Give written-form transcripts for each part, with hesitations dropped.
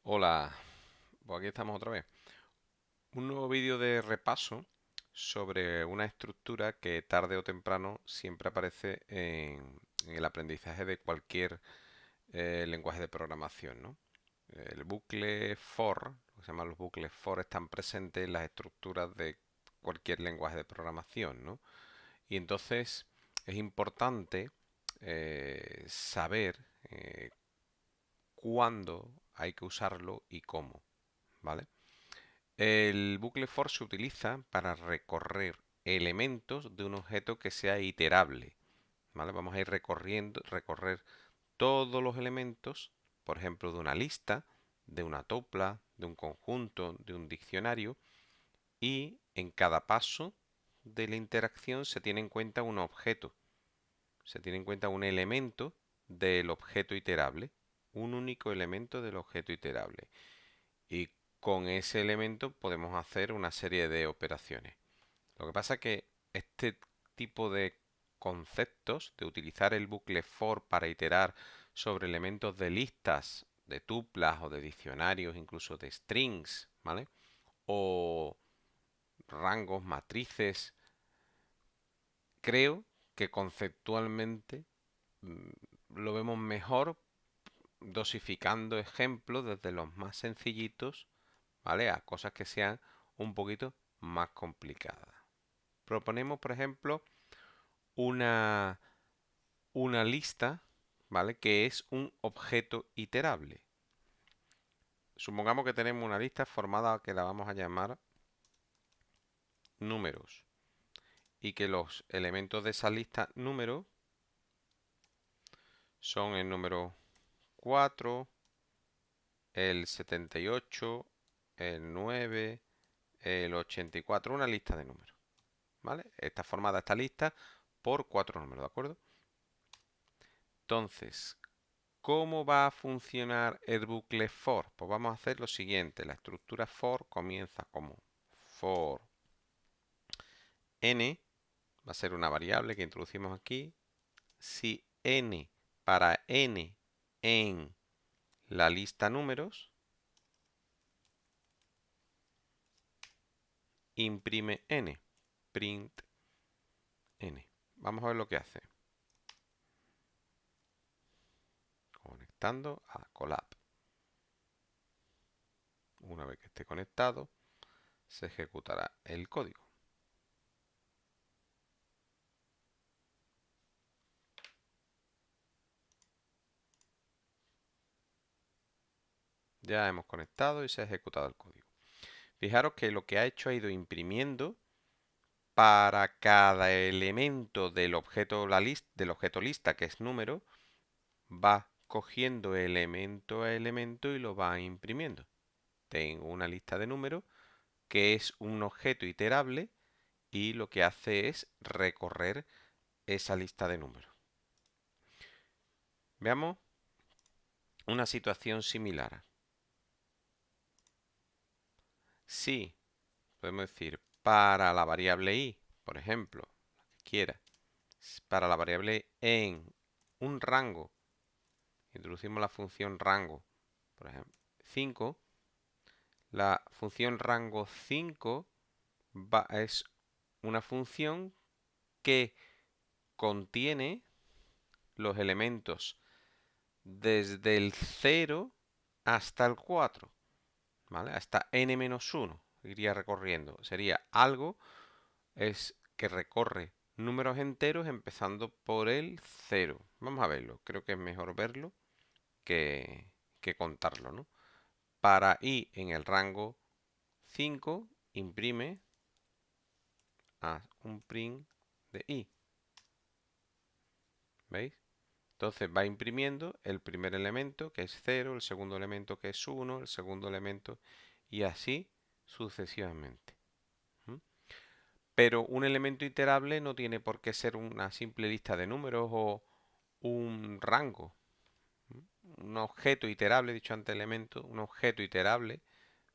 Hola, pues aquí estamos otra vez. Un nuevo vídeo de repaso sobre una estructura que tarde o temprano siempre aparece en el aprendizaje de cualquier lenguaje de programación, ¿no? El bucle for, lo que se llaman los bucles for, están presentes en las estructuras de cualquier lenguaje de programación, ¿no? Y entonces es importante saber cuándo hay que usarlo y cómo, ¿vale? El bucle for se utiliza para recorrer elementos de un objeto que sea iterable, ¿vale? Vamos a ir recorrer todos los elementos, por ejemplo, de una lista, de una tupla, de un conjunto, de un diccionario, y en cada paso de la interacción se tiene en cuenta un objeto, se tiene en cuenta un elemento del objeto iterable, un único elemento del objeto iterable. Y con ese elemento podemos hacer una serie de operaciones. Lo que pasa es que este tipo de conceptos de utilizar el bucle for para iterar sobre elementos de listas, de tuplas o de diccionarios, incluso de strings, ¿vale? O rangos, matrices, creo que conceptualmente mm, lo vemos mejor dosificando ejemplos desde los más sencillitos, ¿vale? A cosas que sean un poquito más complicadas. Proponemos, por ejemplo, una, una lista, ¿vale? Que es un objeto iterable. Supongamos que tenemos una lista formada que la vamos a llamar números y que los elementos de esa lista números son el número 4, el 78, el 9, el 84, una lista de números, ¿vale? Está formada esta lista por cuatro números, ¿de acuerdo? Entonces, ¿cómo va a funcionar el bucle for? Pues vamos a hacer lo siguiente. La estructura for comienza como for n, va a ser una variable que introducimos aquí. Si n para n en la lista números, imprime n, print n. Vamos a ver lo que hace. Conectando a Colab. Una vez que esté conectado, se ejecutará el código. Ya hemos conectado y se ha ejecutado el código. Fijaros que lo que ha hecho ha ido imprimiendo para cada elemento del objeto, del objeto lista, que es número, va cogiendo elemento a elemento y lo va imprimiendo. Tengo una lista de números que es un objeto iterable y lo que hace es recorrer esa lista de números. Veamos una situación similar. Si podemos decir para la variable i, por ejemplo, la que quiera, para la variable en un rango, introducimos la función rango, por ejemplo, 5, la función rango 5 es una función que contiene los elementos desde el 0 hasta el 4, ¿vale? Hasta n-1 iría recorriendo. Sería algo es que recorre números enteros empezando por el 0. Vamos a verlo. Creo que es mejor verlo que, que contarlo, ¿no? Para i en el rango 5, imprime a un print de i. ¿Veis? Entonces va imprimiendo el primer elemento que es 0, el segundo elemento que es 1, el segundo elemento y así sucesivamente. ¿Mm? Pero un elemento iterable no tiene por qué ser una simple lista de números o un rango. Un objeto iterable, dicho ante elemento, un objeto iterable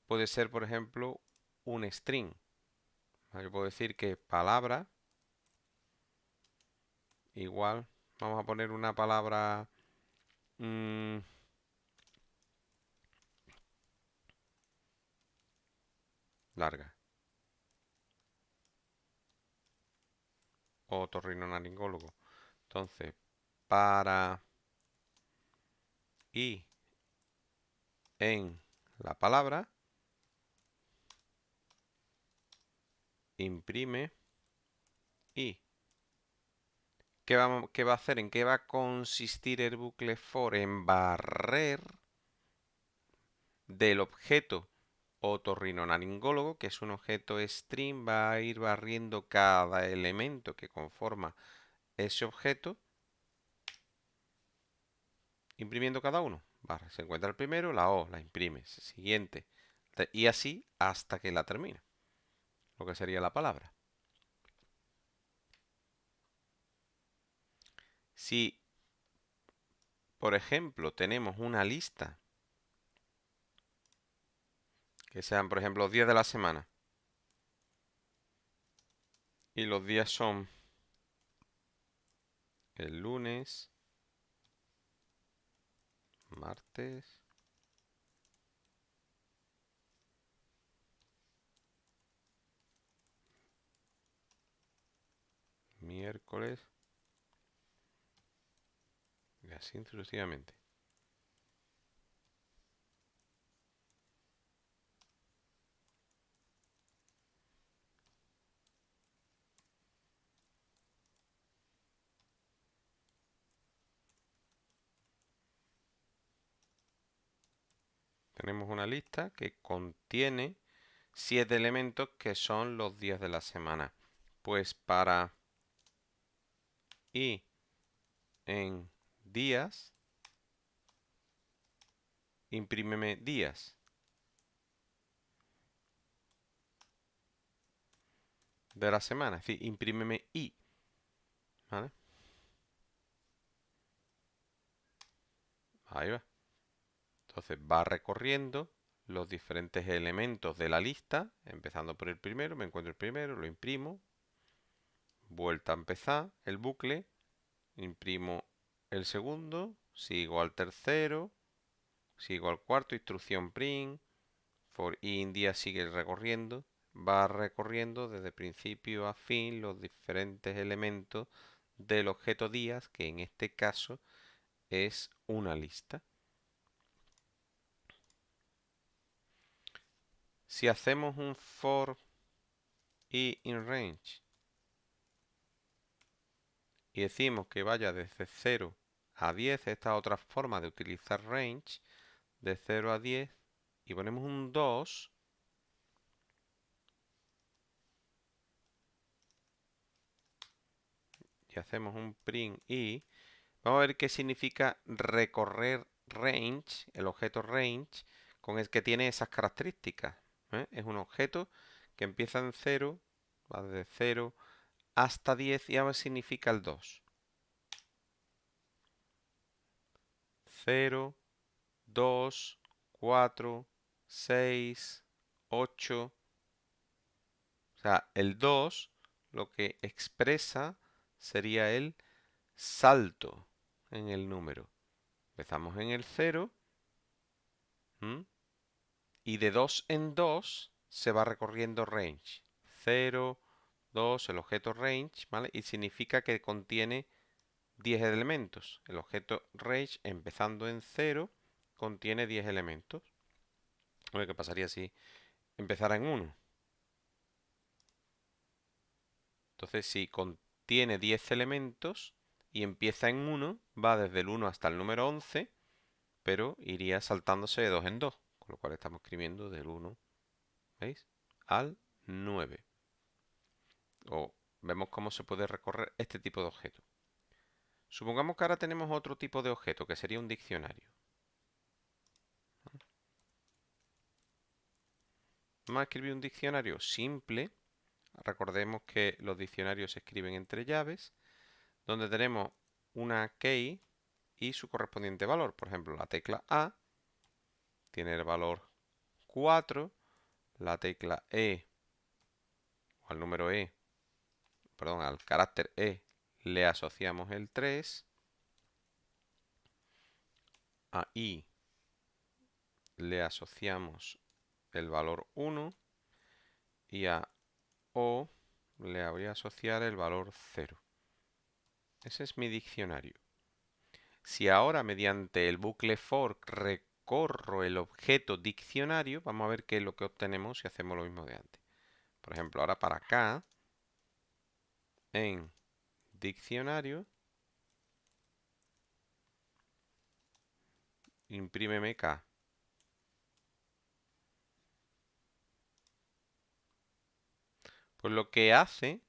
puede ser, por ejemplo, un string. Yo puedo decir que palabra igual, vamos a poner una palabra, mm, larga. Otorrinolaringólogo. Entonces, para I en la palabra, imprime I. ¿Qué va a hacer? ¿En qué va a consistir el bucle for? En barrer del objeto otorrinolaringólogo, que es un objeto string, va a ir barriendo cada elemento que conforma ese objeto, imprimiendo cada uno. Se encuentra el primero, la O, la imprime, siguiente, y así hasta que la termina, lo que sería la palabra. Si, por ejemplo, tenemos una lista, que sean, por ejemplo, los días de la semana, y los días son el lunes, martes, miércoles, y así sucesivamente. Tenemos una lista que contiene 7 elementos que son los días de la semana. Pues para I en días, imprímeme días. De la semana, es decir, imprímeme I, ¿vale? Ahí va. Entonces va recorriendo los diferentes elementos de la lista, empezando por el primero, me encuentro el primero, lo imprimo, vuelta a empezar el bucle, imprimo el segundo, sigo al tercero, sigo al cuarto, instrucción print, for i en día sigue recorriendo, va recorriendo desde principio a fin los diferentes elementos del objeto días, que en este caso es una lista. Si hacemos un for i in range y decimos que vaya desde 0 a 10, esta es otra forma de utilizar range, de 0 a 10, y ponemos un 2, y hacemos un print i, vamos a ver qué significa recorrer range, el objeto range, con el que tiene esas características. Es un objeto que empieza en 0, va desde 0 hasta 10, y ahora significa el 2. 0, 2, 4, 6, 8. O sea, el 2 lo que expresa sería el salto en el número. Empezamos en el 0, y de 2 en 2 se va recorriendo range. 0, 2, el objeto range, ¿vale? Y significa que contiene 10 elementos. El objeto range, empezando en 0, contiene 10 elementos. ¿Qué pasaría si empezara en 1? Entonces, si contiene 10 elementos y empieza en 1, va desde el 1 hasta el número 11, pero iría saltándose de 2 en 2, con lo cual estamos escribiendo del 1, ¿veis?, al 9. O vemos cómo se puede recorrer este tipo de objeto. Supongamos que ahora tenemos otro tipo de objeto, que sería un diccionario. Vamos a escribir un diccionario simple. Recordemos que los diccionarios se escriben entre llaves, donde tenemos una key y su correspondiente valor. Por ejemplo, la tecla A tiene el valor 4, la tecla E, o al número E, perdón, al carácter E le asociamos el 3, a I le asociamos el valor 1, y a O le voy a asociar el valor 0. Ese es mi diccionario. Si ahora mediante el bucle for recorro el objeto diccionario, vamos a ver qué es lo que obtenemos si hacemos lo mismo de antes. Por ejemplo, ahora para acá, en diccionario, imprímeme K. Pues lo que hace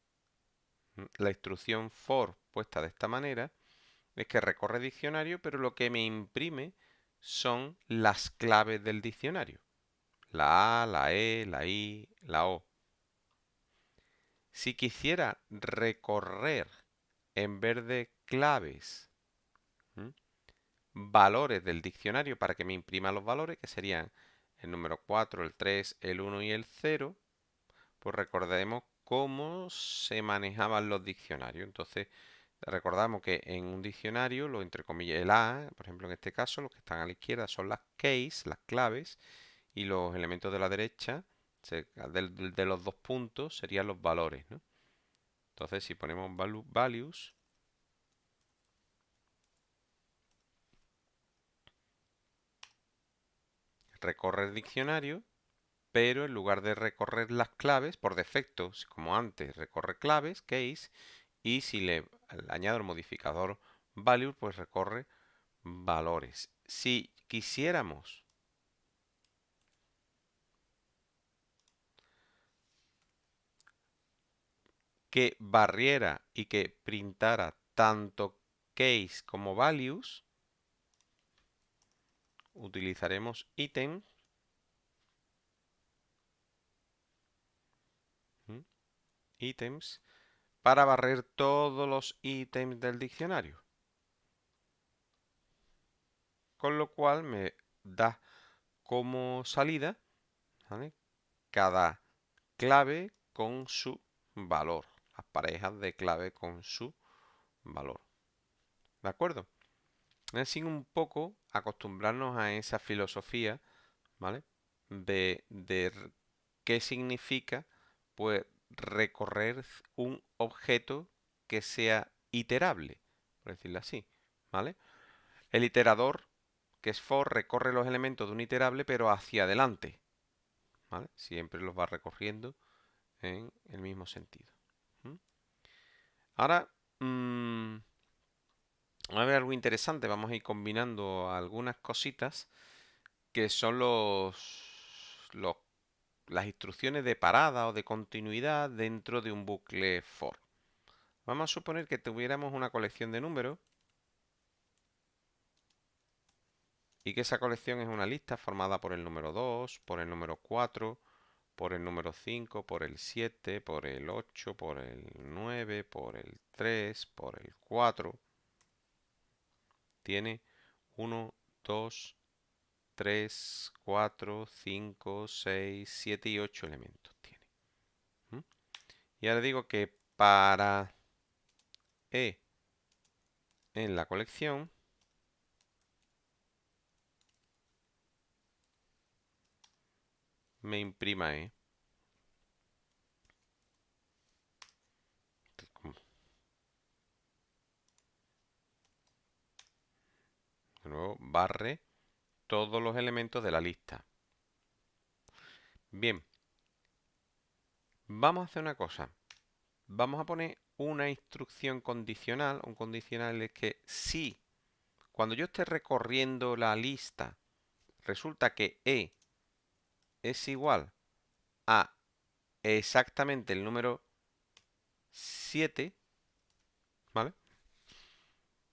la instrucción for puesta de esta manera es que recorre diccionario, pero lo que me imprime son las claves del diccionario. La A, la E, la I, la O. Si quisiera recorrer en vez de claves, valores del diccionario para que me imprima los valores, que serían el número 4, el 3, el 1 y el 0, pues recordemos cómo se manejaban los diccionarios. Entonces, recordamos que en un diccionario, lo entre comillas, el A, por ejemplo, en este caso, los que están a la izquierda son las keys, las claves, y los elementos de la derecha, de los dos puntos, serían los valores, ¿no? Entonces, si ponemos values, recorre el diccionario, pero en lugar de recorrer las claves, por defecto, como antes, recorre claves, keys, y si le añado el modificador value, pues recorre valores. Si quisiéramos que barriera y que printara tanto case como values, utilizaremos item, items, para barrer todos los ítems del diccionario. Con lo cual me da como salida, ¿vale?, cada clave con su valor. Las parejas de clave con su valor. ¿De acuerdo? Es decir, un poco acostumbrarnos a esa filosofía, ¿vale? De qué significa, pues, recorrer un objeto que sea iterable, por decirlo así, ¿vale? El iterador, que es for, recorre los elementos de un iterable, pero hacia adelante, ¿vale? Siempre los va recorriendo en el mismo sentido. Ahora, a ver algo interesante. Vamos a ir combinando algunas cositas que son las instrucciones de parada o de continuidad dentro de un bucle for. Vamos a suponer que tuviéramos una colección de números y que esa colección es una lista formada por el número 2, por el número 4, por el número 5, por el 7, por el 8, por el 9, por el 3, por el 4. Tiene 1, 2, 3, 4, 5, 6, 7 y 8 elementos tiene. Y ahora digo que para E en la colección me imprima E. De nuevo, barre todos los elementos de la lista. Bien, vamos a hacer una cosa. Vamos a poner una instrucción condicional. Un condicional es que si cuando yo esté recorriendo la lista resulta que E es igual a exactamente el número 7, ¿vale?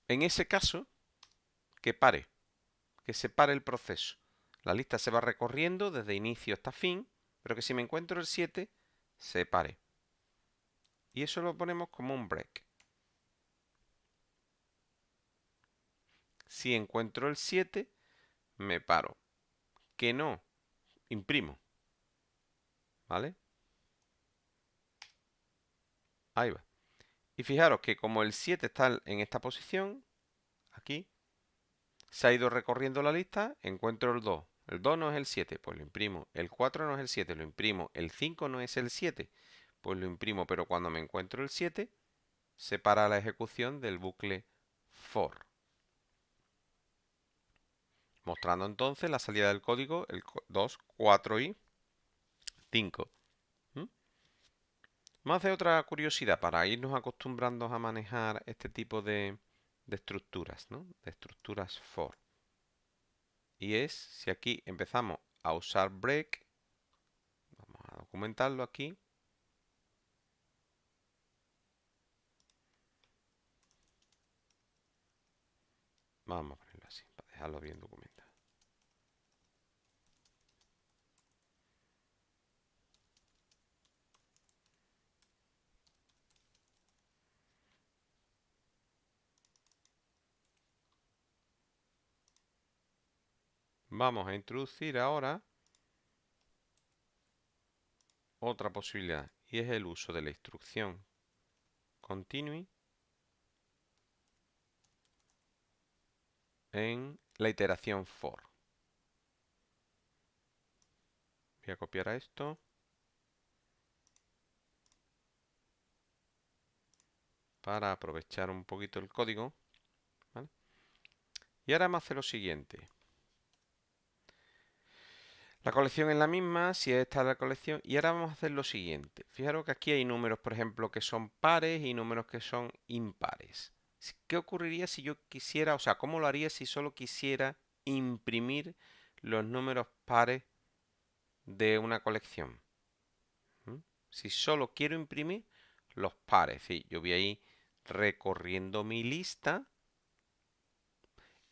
En ese caso, que pare, que se pare el proceso. La lista se va recorriendo desde inicio hasta fin, pero que si me encuentro el 7, se pare. Y eso lo ponemos como un break. Si encuentro el 7, me paro. Que no, imprimo. ¿Vale? Ahí va. Y fijaros que como el 7 está en esta posición, aquí, se ha ido recorriendo la lista, encuentro el 2, El 2 no es el 7, pues lo imprimo. El 4 no es el 7, lo imprimo. El 5 no es el 7, pues lo imprimo. Pero cuando me encuentro el 7, se para la ejecución del bucle for. Mostrando entonces la salida del código, el 2, 4 y 5. ¿Mm? Vamos a hacer otra curiosidad para irnos acostumbrando a manejar este tipo de estructuras, ¿no? De estructuras for. Y es, si aquí empezamos a usar break, vamos a documentarlo aquí. Vamos a ponerlo así, para dejarlo bien documentado. Vamos a introducir ahora otra posibilidad, y es el uso de la instrucción continue en la iteración for. Voy a copiar a esto para aprovechar un poquito el código, ¿vale? Y ahora vamos a hacer lo siguiente. La colección es la misma, si esta es la colección, y ahora vamos a hacer lo siguiente. Fijaros que aquí hay números, por ejemplo, que son pares y números que son impares. ¿Qué ocurriría si yo quisiera, o sea, cómo lo haría si solo quisiera imprimir los números pares de una colección? ¿Mm? Si solo quiero imprimir los pares, ¿sí? Yo voy a ir recorriendo mi lista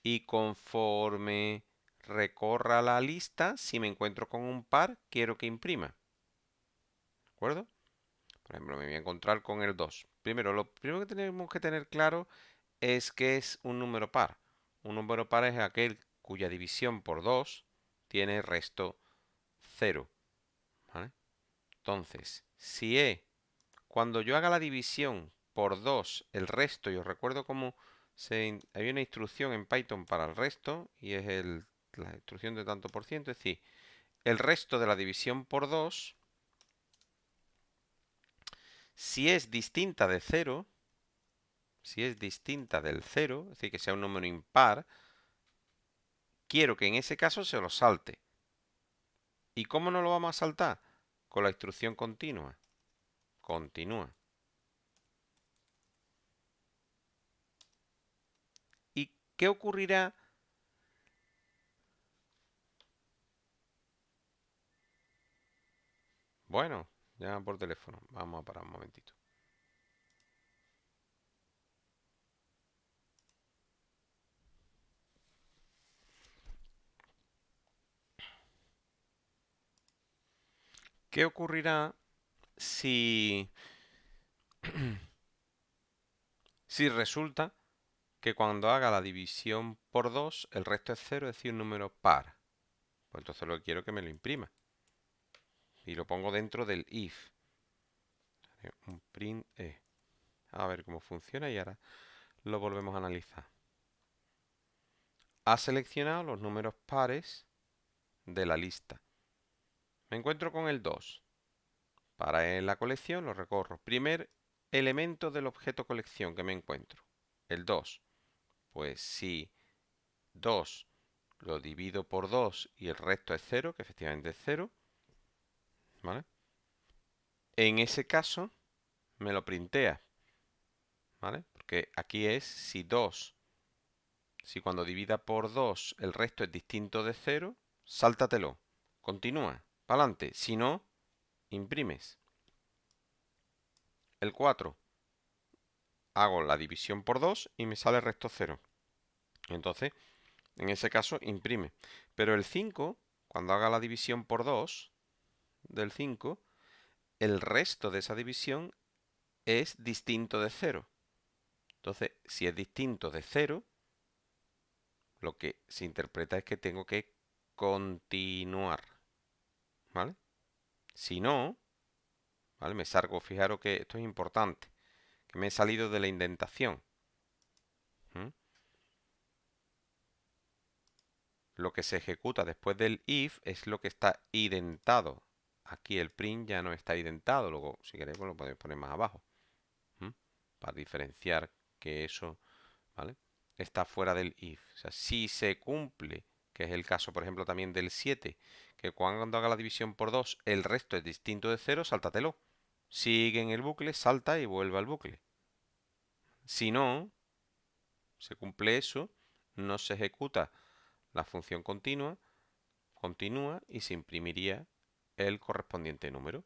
y conforme recorra la lista, si me encuentro con un par, quiero que imprima. ¿De acuerdo? Por ejemplo, me voy a encontrar con el 2. Primero, lo primero que tenemos que tener claro es que es un número par. Un número par es aquel cuya división por 2 tiene resto 0. ¿Vale? Entonces, si cuando yo haga la división por 2, el resto, yo recuerdo cómo hay una instrucción en Python para el resto, y es la instrucción de tanto por ciento, es decir, el resto de la división por 2, si es distinta de 0, si es distinta del 0, es decir, que sea un número impar, quiero que en ese caso se lo salte. ¿Y cómo no lo vamos a saltar? Con la instrucción continua. Continúa. ¿Y qué ocurrirá? Bueno, llama por teléfono. Vamos a parar un momentito. ¿Qué ocurrirá si, si resulta que cuando haga la división por 2, el resto es 0, es decir, un número par? Pues entonces lo que quiero es que me lo imprima. Y lo pongo dentro del if. Un print e. A ver cómo funciona y ahora lo volvemos a analizar. Ha seleccionado los números pares de la lista. Me encuentro con el 2. Para la colección lo recorro. Primer elemento del objeto colección que me encuentro. El 2. Pues si 2 lo divido por 2 y el resto es 0, que efectivamente es 0, ¿vale? En ese caso me lo printea, ¿vale? Porque aquí es si 2, si cuando divida por 2 el resto es distinto de 0, sáltatelo. Continúa, para adelante. Si no, imprimes. El 4, hago la división por 2 y me sale el resto 0. Entonces, en ese caso, imprime. Pero el 5, cuando haga la división por 2 del 5, el resto de esa división es distinto de 0. Entonces, si es distinto de 0, lo que se interpreta es que tengo que continuar. ¿Vale? Si no, ¿vale? Me salgo, fijaros que esto es importante, que me he salido de la indentación. ¿Mm? lo que se ejecuta después del if es lo que está identado. Aquí el print ya no está identado, luego si queréis pues lo podéis poner más abajo, ¿m? Para diferenciar que eso, ¿vale? Está fuera del if. O sea, si se cumple, que es el caso, por ejemplo, también del 7, que cuando haga la división por 2 el resto es distinto de 0, sáltatelo. Sigue en el bucle, salta y vuelve al bucle. Si no se cumple eso, no se ejecuta la función continua, continúa y se imprimiría el correspondiente número.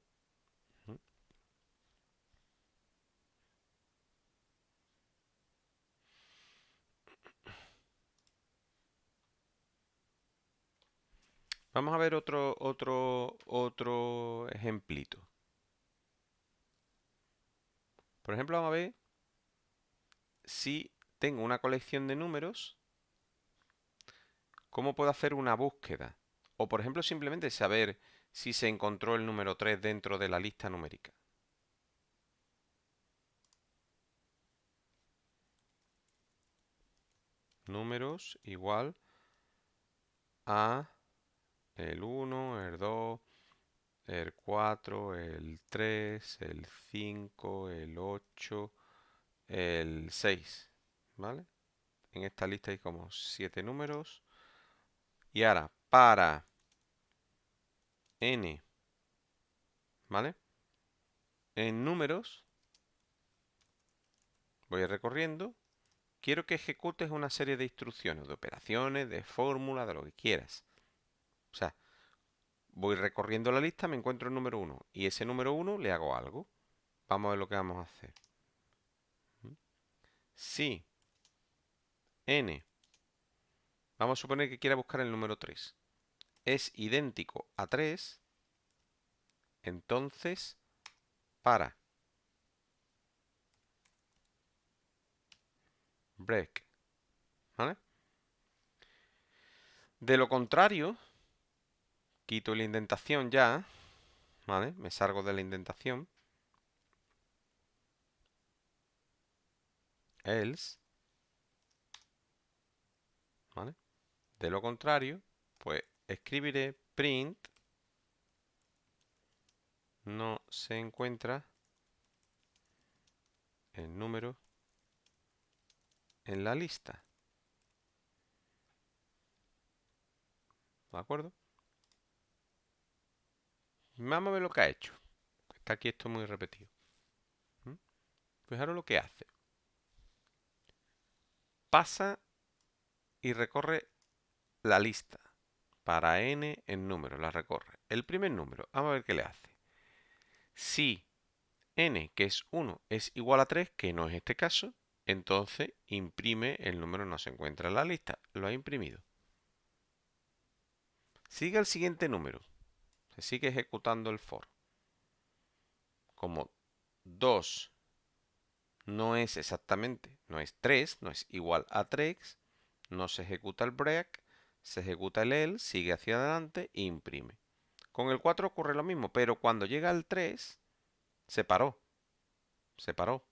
Vamos a ver otro ejemplito. Por ejemplo, vamos a ver si tengo una colección de números, ¿cómo puedo hacer una búsqueda? O, por ejemplo, simplemente saber si se encontró el número 3 dentro de la lista numérica. Números igual a el 1, el 2, el 4, el 3, el 5, el 8, el 6, ¿vale? En esta lista hay como 7 números. Y ahora, para n, ¿vale? En números, voy recorriendo. Quiero que ejecutes una serie de instrucciones, de operaciones, de fórmulas, de lo que quieras. O sea, voy recorriendo la lista, me encuentro el número 1 y ese número 1 le hago algo. Vamos a ver lo que vamos a hacer. Si n, vamos a suponer que quiera buscar el número 3, es idéntico a 3, entonces para break, ¿vale? De lo contrario, quito la indentación ya, ¿vale? Me salgo de la indentación. Else, ¿vale? De lo contrario, pues escribiré print no se encuentra el número en la lista. ¿De acuerdo? Vamos a ver lo que ha hecho. Está aquí esto muy repetido. Fijaros lo que hace. Pasa y recorre la lista. Para n en número, la recorre. El primer número, vamos a ver qué le hace. Si n, que es 1, es igual a 3, que no es este caso, entonces imprime el número no se encuentra en la lista. Lo ha imprimido. Sigue el siguiente número. Se sigue ejecutando el for. Como 2 no es exactamente, no es 3, no es igual a 3, no se ejecuta el break, se ejecuta el else, sigue hacia adelante e imprime. Con el 4 ocurre lo mismo, pero cuando llega al 3, se paró. Se paró.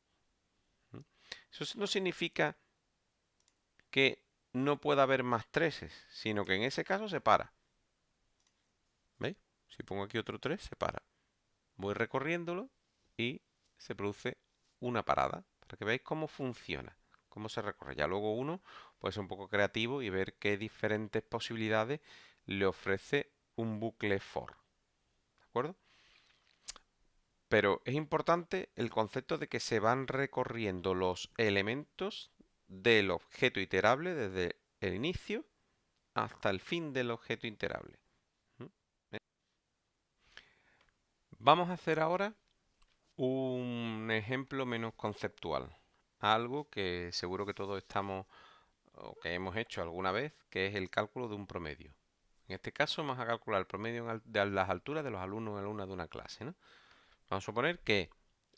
Eso no significa que no pueda haber más 3, sino que en ese caso se para. ¿Veis? Si pongo aquí otro 3, se para. Voy recorriéndolo y se produce una parada, para que veáis cómo funciona, cómo se recorre. Ya luego uno puede ser un poco creativo y ver qué diferentes posibilidades le ofrece un bucle for. ¿De acuerdo? Pero es importante el concepto de que se van recorriendo los elementos del objeto iterable desde el inicio hasta el fin del objeto iterable. Vamos a hacer ahora un ejemplo menos conceptual. Algo que seguro que todos estamos o que hemos hecho alguna vez, que es el cálculo de un promedio. En este caso vamos a calcular el promedio de las alturas de los alumnos y alumnas de una clase, ¿no? Vamos a suponer que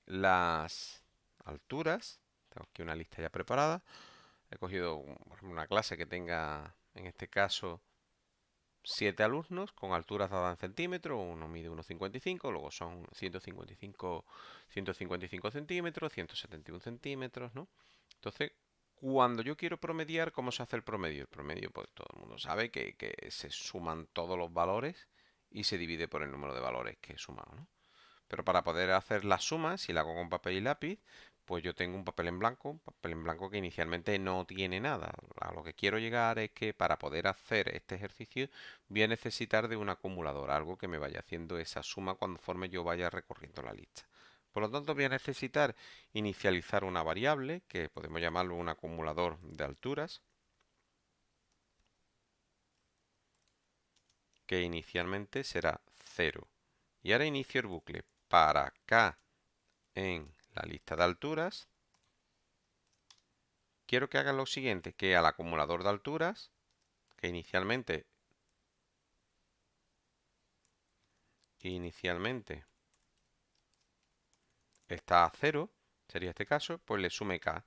las alturas, tengo aquí una lista ya preparada, he cogido por ejemplo, una clase que tenga, en este caso, 7 alumnos con alturas dadas en centímetros, uno mide 1,55, luego son 155 centímetros, 171 centímetros, ¿no? Entonces, Cuando yo quiero promediar, ¿cómo se hace el promedio? El promedio, pues todo el mundo sabe que se suman todos los valores y se divide por el número de valores que he sumado, ¿no? Pero para poder hacer la suma, si la hago con papel y lápiz, pues yo tengo un papel en blanco que inicialmente no tiene nada. A lo que quiero llegar es que para poder hacer este ejercicio voy a necesitar de un acumulador, algo que me vaya haciendo esa suma conforme yo vaya recorriendo la lista. Por lo tanto, voy a necesitar inicializar una variable, que podemos llamarlo un acumulador de alturas, que inicialmente será 0. Y ahora inicio el bucle para k en la lista de alturas. Quiero que haga lo siguiente, que al acumulador de alturas, que inicialmente está a 0, sería este caso, pues le sume k.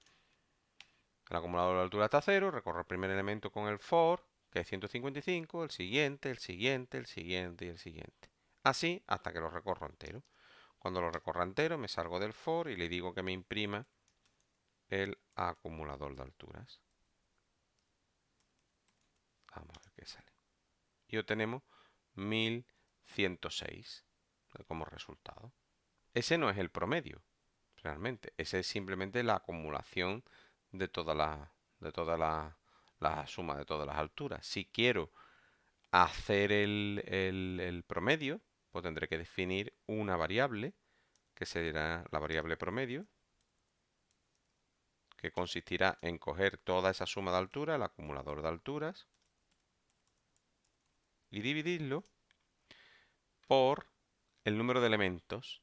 El acumulador de altura está a 0, recorro el primer elemento con el for, que es 155, el siguiente, el siguiente, el siguiente y el siguiente. Así hasta que lo recorro entero. Cuando lo recorra entero me salgo del for y le digo que me imprima el acumulador de alturas. Vamos a ver qué sale. Y obtenemos 1106 como resultado. Ese no es el promedio, realmente. Ese es simplemente la acumulación de toda la suma de todas las alturas. Si quiero hacer el promedio, pues tendré que definir una variable, que será la variable promedio, que consistirá en coger toda esa suma de alturas, el acumulador de alturas, y dividirlo por el número de elementos,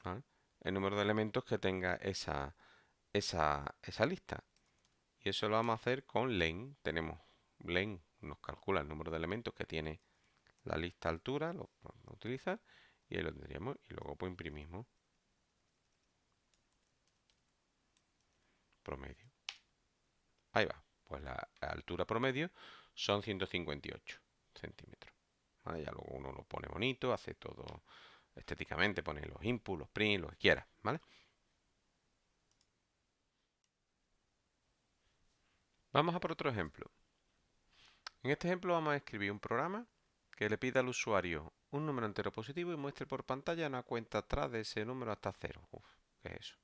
¿vale? El número de elementos que tenga esa lista. Y eso lo vamos a hacer con len. Tenemos len, nos calcula el número de elementos que tiene la lista altura, lo utiliza, y ahí lo tendríamos. Y luego pues imprimimos promedio. Ahí va. Pues la altura promedio son 158 centímetros. ¿Vale? Ya luego uno lo pone bonito, hace todo estéticamente, pone los inputs, los prints, lo que quiera, ¿vale? Vamos a por otro ejemplo. En este ejemplo vamos a escribir un programa que le pida al usuario un número entero positivo y muestre por pantalla una cuenta atrás de ese número hasta 0. Uf, ¿qué es eso?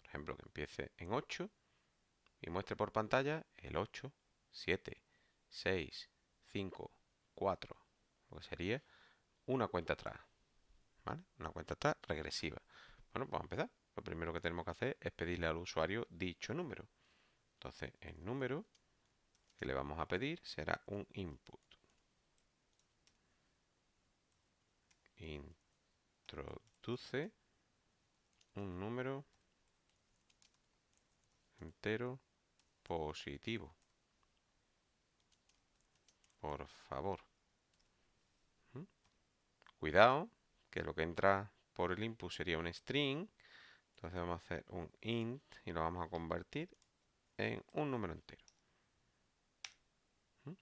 Por ejemplo, que empiece en 8 y muestre por pantalla el 8, 7, 6, 5, 4, lo que sería una cuenta atrás, ¿vale? Una cuenta atrás regresiva. Bueno, pues vamos a empezar. Lo primero que tenemos que hacer es pedirle al usuario dicho número. Entonces, el número que le vamos a pedir será un input. Introduce un número entero positivo, por favor. ¿Mm? Cuidado, que lo que entra por el input sería un string. Entonces vamos a hacer un int y lo vamos a convertir en un número entero. ¿Mm?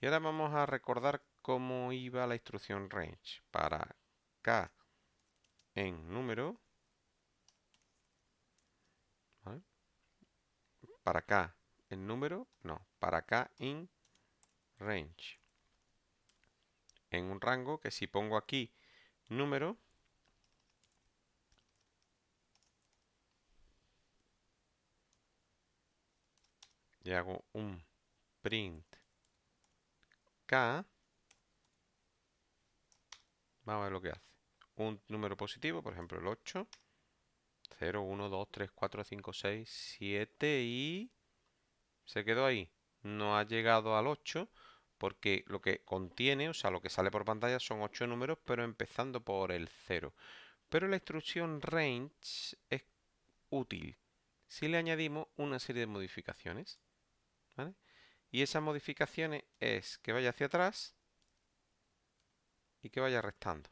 Y ahora vamos a recordar cómo iba la instrucción range. Para k en número, ¿vale? Para k en número, no, para k in range. En un rango que si pongo aquí número, y hago un print k, vamos a ver lo que hace. Un número positivo, por ejemplo el 8, 0, 1, 2, 3, 4, 5, 6, 7 y se quedó ahí. No ha llegado al 8 porque lo que contiene, o sea, lo que sale por pantalla son 8 números, pero empezando por el 0. Pero la instrucción range es útil si le añadimos una serie de modificaciones, ¿vale? Y esas modificaciones es que vaya hacia atrás y que vaya restando.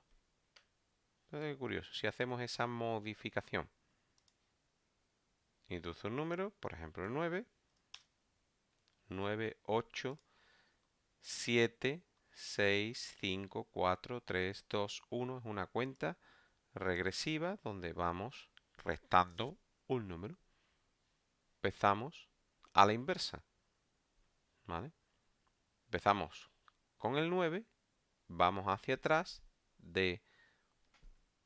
Es curioso, si hacemos esa modificación, introduce un número, por ejemplo el 9, 9, 8, 7, 6, 5, 4, 3, 2, 1, es una cuenta regresiva donde vamos restando un número. Empezamos a la inversa, ¿vale? Empezamos con el 9, vamos hacia atrás de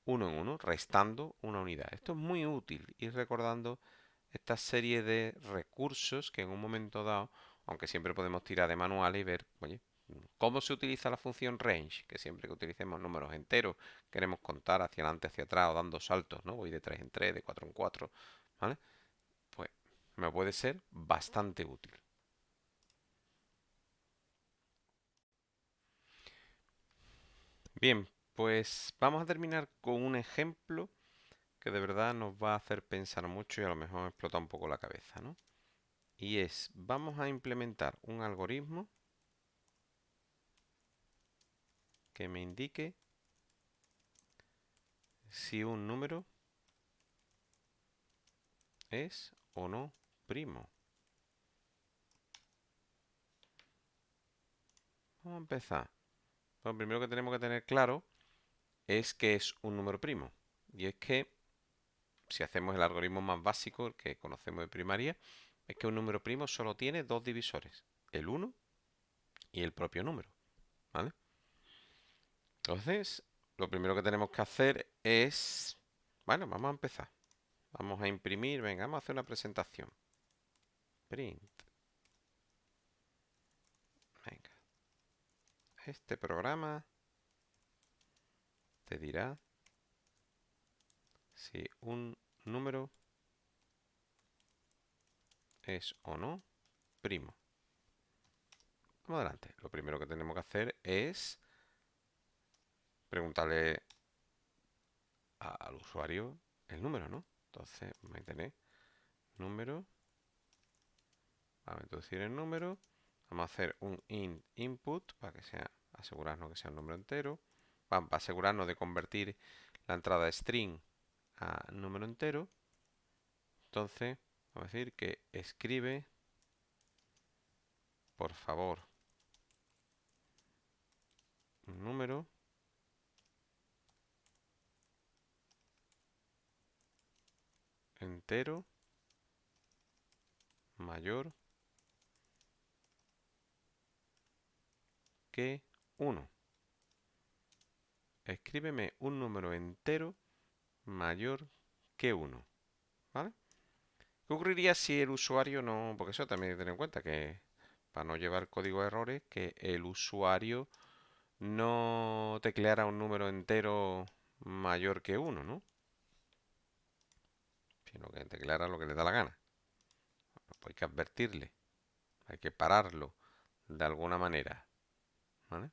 1 en 1, restando una unidad. Esto es muy útil, ir recordando esta serie de recursos que en un momento dado, aunque siempre podemos tirar de manual y ver, oye, ¿cómo se utiliza la función range? Que siempre que utilicemos números enteros, queremos contar hacia adelante, hacia atrás o dando saltos, ¿no? Voy de 3 en 3, de 4 en 4, ¿vale? Pues me puede ser bastante útil. Bien, pues vamos a terminar con un ejemplo que de verdad nos va a hacer pensar mucho y a lo mejor explota un poco la cabeza, ¿no? Y es, vamos a implementar un algoritmo que me indique si un número es o no primo. Vamos a empezar. Lo primero que tenemos que tener claro es que es un número primo. Y es que, si hacemos el algoritmo más básico, el que conocemos de primaria, es que un número primo solo tiene dos divisores, el 1 y el propio número, ¿vale? Entonces, lo primero que tenemos que hacer es, bueno, vamos a empezar. Vamos a imprimir, venga, vamos a hacer una presentación. Print. Venga. Este programa te dirá si un número es o no primo. Vamos adelante. Lo primero que tenemos que hacer es preguntarle al usuario el número, ¿no? Entonces, vamos a tener número. Vamos a introducir el número. Vamos a hacer un int input para que sea, asegurarnos que sea un número entero. Vamos a asegurarnos de convertir la entrada string a número entero. Entonces, vamos a decir que escribe, por favor, un número entero mayor que 1. Escríbeme un número entero mayor que 1. ¿Vale? ¿Qué ocurriría si el usuario no? Porque eso también hay que tener en cuenta que para no llevar código de errores, que el usuario no tecleara un número entero mayor que 1, ¿no? Sino que tecleara lo que le da la gana. Pues hay que advertirle, hay que pararlo de alguna manera, ¿vale?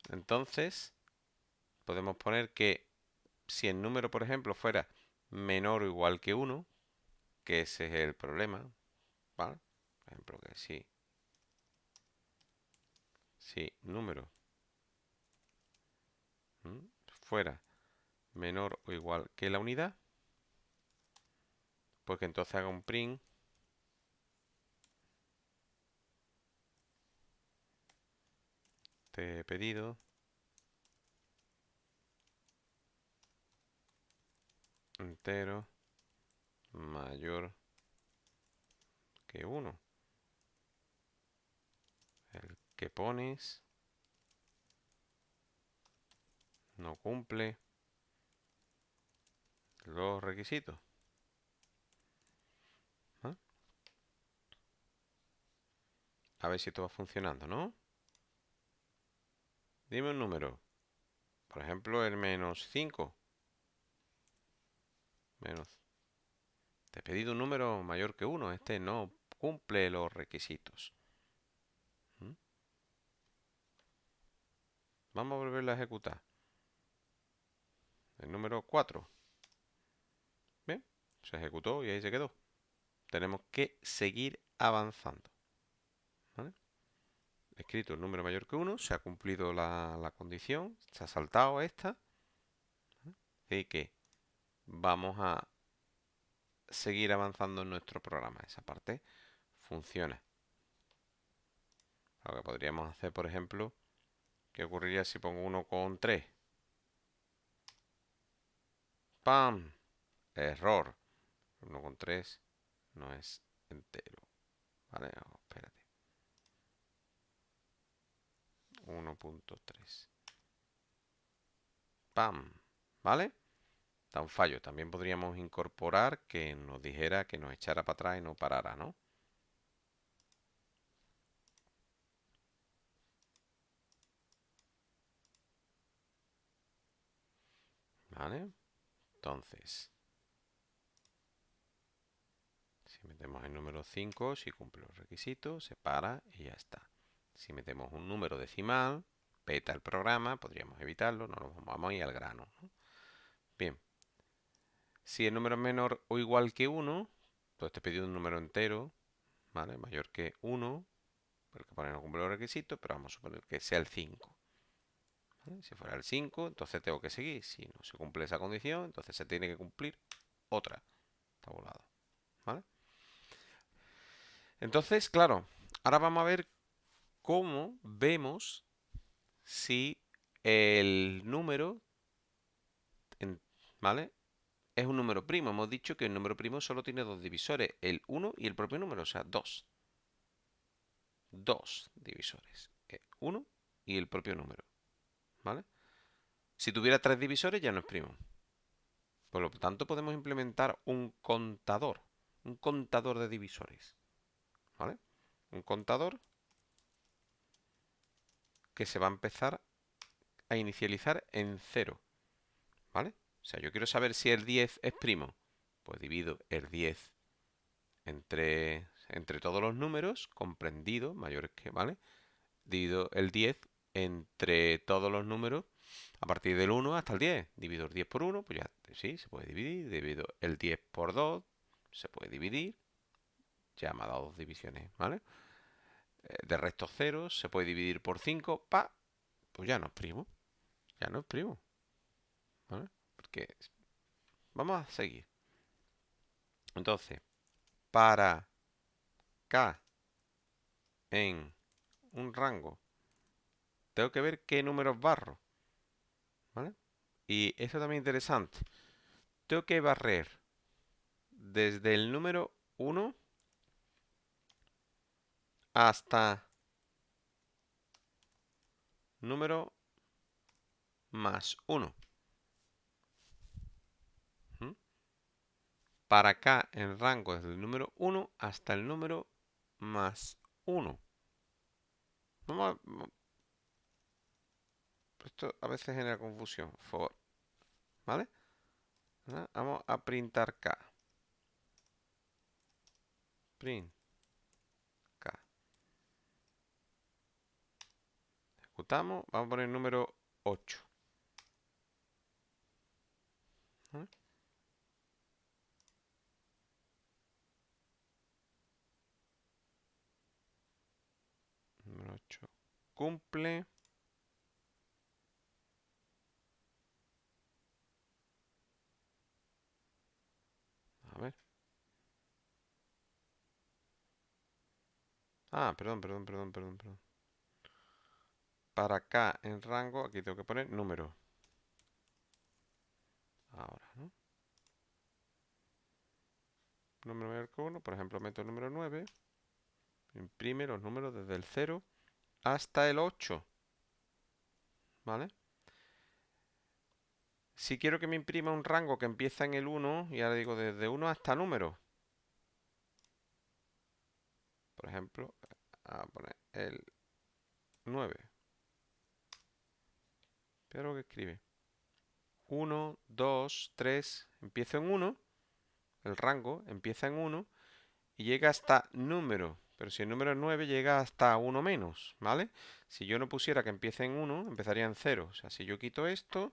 Entonces, podemos poner que si el número, por ejemplo, fuera menor o igual que 1, que ese es el problema, ¿vale? Por ejemplo, que si número fuera menor o igual que la unidad, pues que entonces haga un print de pedido entero mayor que 1. El que pones no cumple los requisitos. ¿Ah? A ver si esto va funcionando, ¿no? Dime un número. Por ejemplo, el menos 5. Menos. Te he pedido un número mayor que 1. Este no cumple los requisitos. ¿Mm? Vamos a volverlo a ejecutar. El número 4. Bien, se ejecutó y ahí se quedó. Tenemos que seguir avanzando. ¿Vale? He escrito el número mayor que 1, se ha cumplido la condición, se ha saltado esta. Así que vamos a seguir avanzando en nuestro programa. Esa parte funciona. Lo que podríamos hacer, por ejemplo, ¿qué ocurriría si pongo 1,3? ¡Pam! Error. 1,3 no es entero. ¿Vale? Espérate. 1.3. ¡Pam! ¿Vale? Da un fallo. También podríamos incorporar que nos dijera que nos echara para atrás y no parara, ¿no? ¿Vale? Entonces, si metemos el número 5, si cumple los requisitos, se para y ya está. Si metemos un número decimal, peta el programa, podríamos evitarlo, no nos vamos a ir al grano, ¿no? Bien, si el número es menor o igual que 1, pues te he pedido un número entero, ¿vale? Mayor que 1, el que pone no cumple los requisitos, pero vamos a suponer que sea el 5. ¿Vale? Si fuera el 5, entonces tengo que seguir. Si no se cumple esa condición, entonces se tiene que cumplir otra tabulada. ¿Vale? Entonces, claro, ahora vamos a ver cómo vemos si el número, ¿vale? Es un número primo. Hemos dicho que el número primo solo tiene dos divisores, el 1 y el propio número, o sea, 2. Dos divisores, 1 y el propio número, ¿vale? Si tuviera tres divisores ya no es primo. Por lo tanto, podemos implementar un contador de divisores, ¿vale? Un contador que se va a empezar a inicializar en 0, ¿vale? O sea, yo quiero saber si el 10 es primo. Pues divido el 10 entre todos los números comprendidos, mayores que, ¿vale? Divido el 10 entre todos los números a partir del 1 hasta el 10. Divido el 10 por 1, pues ya sí, se puede dividir. Divido el 10 por 2, se puede dividir. Ya me ha dado dos divisiones, ¿vale? De restos ceros, se puede dividir por 5, pues ya no es primo. Ya no es primo, ¿vale? Porque vamos a seguir. Entonces, para K en un rango, tengo que ver qué números barro, ¿vale? Y eso también es interesante. Tengo que barrer desde el número 1 hasta número más 1. ¿Mm? Para K el rango desde el número 1 hasta el número más 1. Esto a veces genera confusión. For, ¿vale? Vamos a printar K. Print K. Ejecutamos. Vamos a poner el número 8. ¿Vale? Número 8 cumple. A ver. Perdón. Para K en rango, aquí tengo que poner número. Ahora, ¿no? Número mayor que 1, por ejemplo, meto el número 9. Imprime los números desde el 0 hasta el 8. ¿Vale? Si quiero que me imprima un rango que empieza en el 1, y ahora digo desde 1 hasta número. Por ejemplo, a poner el 9. Pero que escribe 1, 2, 3, empieza en 1, el rango empieza en 1 y llega hasta número. Pero si el número es 9, llega hasta 1 menos, ¿vale? Si yo no pusiera que empiece en 1, empezaría en 0. O sea, si yo quito esto,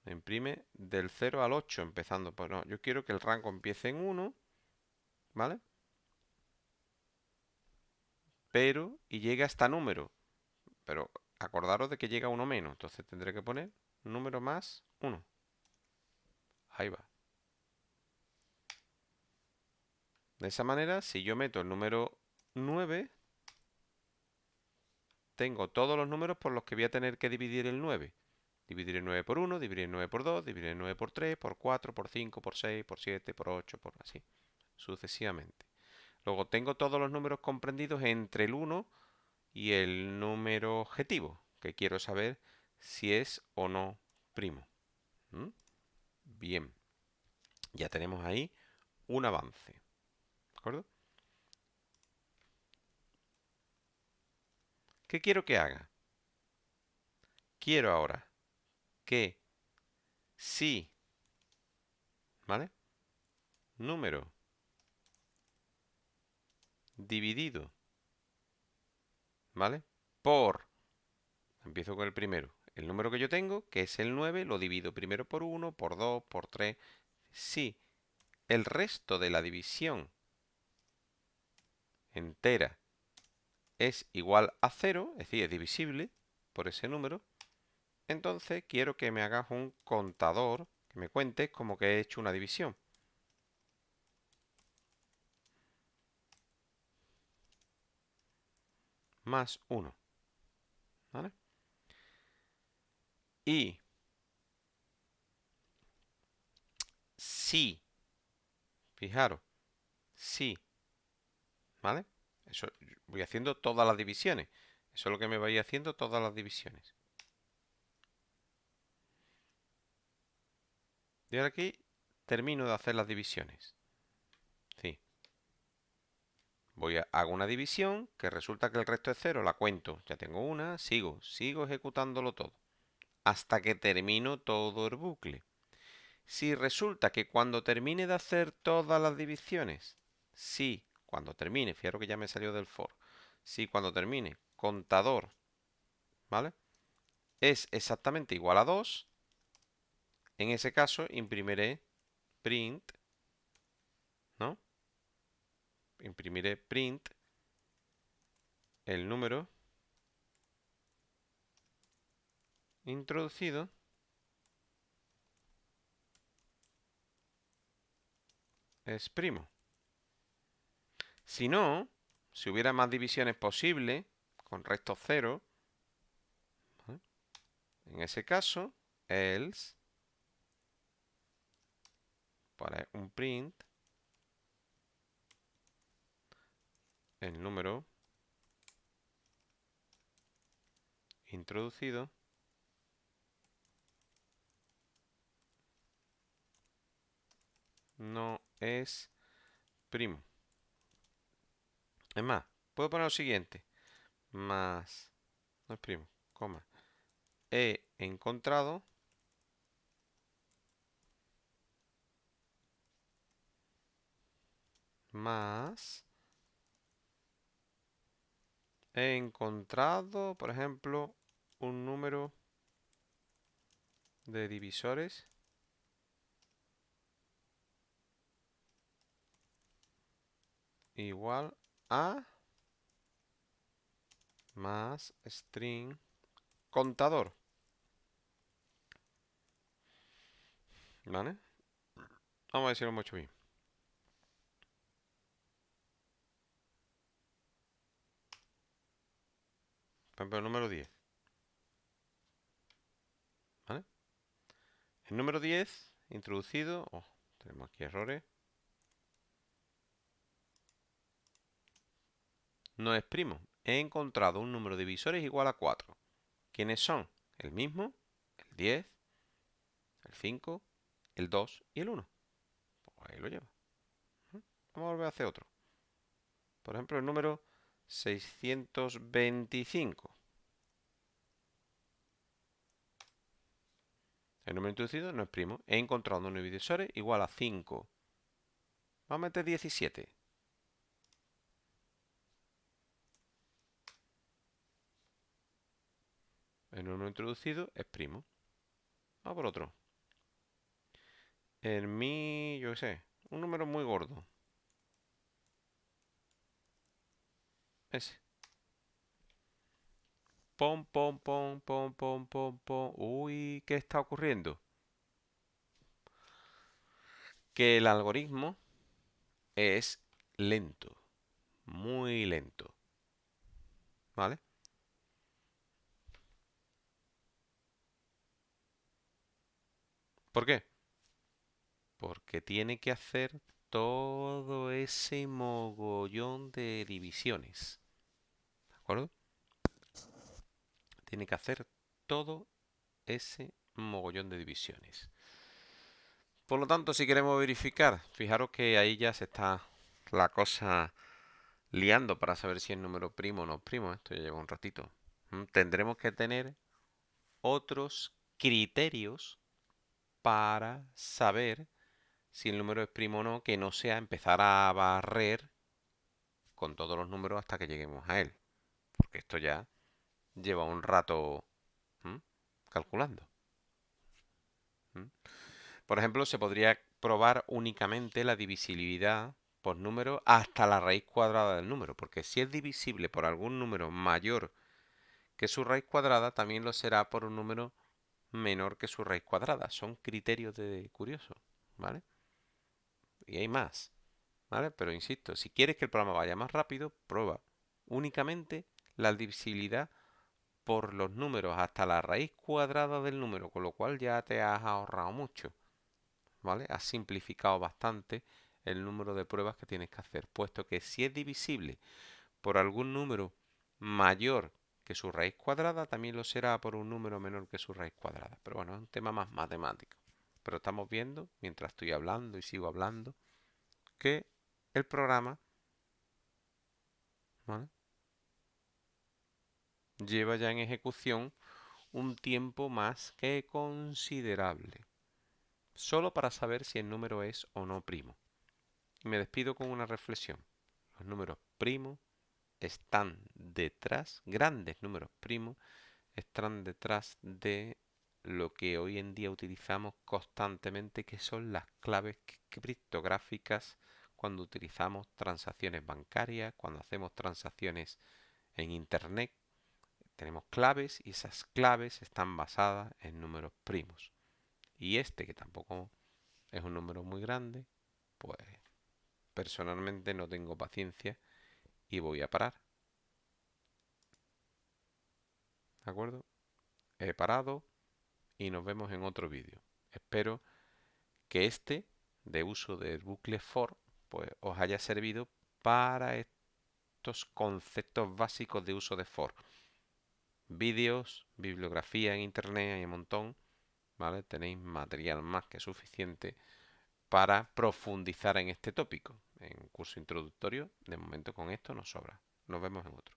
me imprime del 0 al 8 empezando. Pues no, yo quiero que el rango empiece en 1, ¿vale? Pero, y llegue hasta número. Pero acordaros de que llega uno menos. Entonces tendré que poner número más 1. Ahí va. De esa manera, si yo meto el número 9, tengo todos los números por los que voy a tener que dividir el 9. Dividir el 9 por 1, dividir el 9 por 2, dividir el 9 por 3, por 4, por 5, por 6, por 7, por 8, por así, sucesivamente. Luego tengo todos los números comprendidos entre el 1 y el número objetivo, que quiero saber si es o no primo. ¿Mm? Bien, ya tenemos ahí un avance. ¿De acuerdo? ¿Qué quiero que haga? Quiero ahora que si, ¿vale? Número dividido, ¿vale? Por, empiezo con el primero, el número que yo tengo, que es el 9, lo divido primero por 1, por 2, por 3. Si el resto de la división entera es igual a 0, es decir, es divisible por ese número, entonces quiero que me hagas un contador, que me cuentes como que he hecho una división. Más 1. ¿Vale? Y si, fijaros, si, ¿vale? Eso voy haciendo todas las divisiones. Eso es lo que me voy haciendo todas las divisiones. Y ahora aquí termino de hacer las divisiones. Sí. Hago una división, que resulta que el resto es 0, la cuento. Ya tengo una, sigo ejecutándolo todo. Hasta que termino todo el bucle. Si resulta que cuando termine de hacer todas las divisiones, sí, cuando termine, fijaros que ya me salió del for, si cuando termine contador, ¿vale? Es exactamente igual a 2, en ese caso imprimiré print, ¿no? Imprimiré print el número introducido es primo. Si no, si hubiera más divisiones posibles, con restos 0, ¿vale? En ese caso, else, para un print, el número introducido no es primo. Es más, puedo poner lo siguiente. Más, no es primo, coma. He encontrado más. He encontrado, por ejemplo, un número de divisores igual a más string contador. ¿Vale? Vamos a ver si lo hemos hecho bien. Por ejemplo, el número 10. ¿Vale? El número 10 introducido. Oh, tenemos aquí errores. No es primo. He encontrado un número de divisores igual a 4. ¿Quiénes son? El mismo, el 10, el 5, el 2 y el 1. Pues ahí lo lleva. Vamos a volver a hacer otro. Por ejemplo, el número 625. El número introducido no es primo. He encontrado un número de divisores igual a 5. Vamos a meter 17. El número introducido es primo. Vamos por otro. El mi, yo qué sé, un número muy gordo. Ese. Pom, pom, pom, pom, pom, pom, pom. Uy, ¿qué está ocurriendo? Que el algoritmo es lento. Muy lento. ¿Vale? ¿Por qué? Porque tiene que hacer todo ese mogollón de divisiones. ¿De acuerdo? Tiene que hacer todo ese mogollón de divisiones. Por lo tanto, si queremos verificar, fijaros que ahí ya se está la cosa liando para saber si es número primo o no primo. Esto ya lleva un ratito. Tendremos que tener otros criterios para saber si el número es primo o no, que no sea empezar a barrer con todos los números hasta que lleguemos a él. Porque esto ya lleva un rato calculando. Por ejemplo, se podría probar únicamente la divisibilidad por número hasta la raíz cuadrada del número, porque si es divisible por algún número mayor que su raíz cuadrada, también lo será por un número menor que su raíz cuadrada. Son criterios de curioso, ¿vale? Y hay más, ¿vale? Pero insisto, si quieres que el programa vaya más rápido, prueba únicamente la divisibilidad por los números hasta la raíz cuadrada del número, con lo cual ya te has ahorrado mucho, ¿vale? Has simplificado bastante el número de pruebas que tienes que hacer, puesto que si es divisible por algún número mayor que su raíz cuadrada, también lo será por un número menor que su raíz cuadrada. Pero bueno, es un tema más matemático. Pero estamos viendo, mientras estoy hablando y sigo hablando, que el programa, ¿vale?, lleva ya en ejecución un tiempo más que considerable, solo para saber si el número es o no primo. Y me despido con una reflexión. Los números primos están detrás, grandes números primos, están detrás de lo que hoy en día utilizamos constantemente, que son las claves criptográficas cuando utilizamos transacciones bancarias, cuando hacemos transacciones en Internet. Tenemos claves y esas claves están basadas en números primos. Y este, que tampoco es un número muy grande, pues personalmente no tengo paciencia y voy a parar. ¿De acuerdo? He parado y nos vemos en otro vídeo. Espero que este, de uso del bucle for, pues os haya servido para estos conceptos básicos de uso de for. Vídeos, bibliografía en internet, hay un montón, ¿vale? Tenéis material más que suficiente para profundizar en este tópico. En curso introductorio, de momento con esto nos sobra. Nos vemos en otro.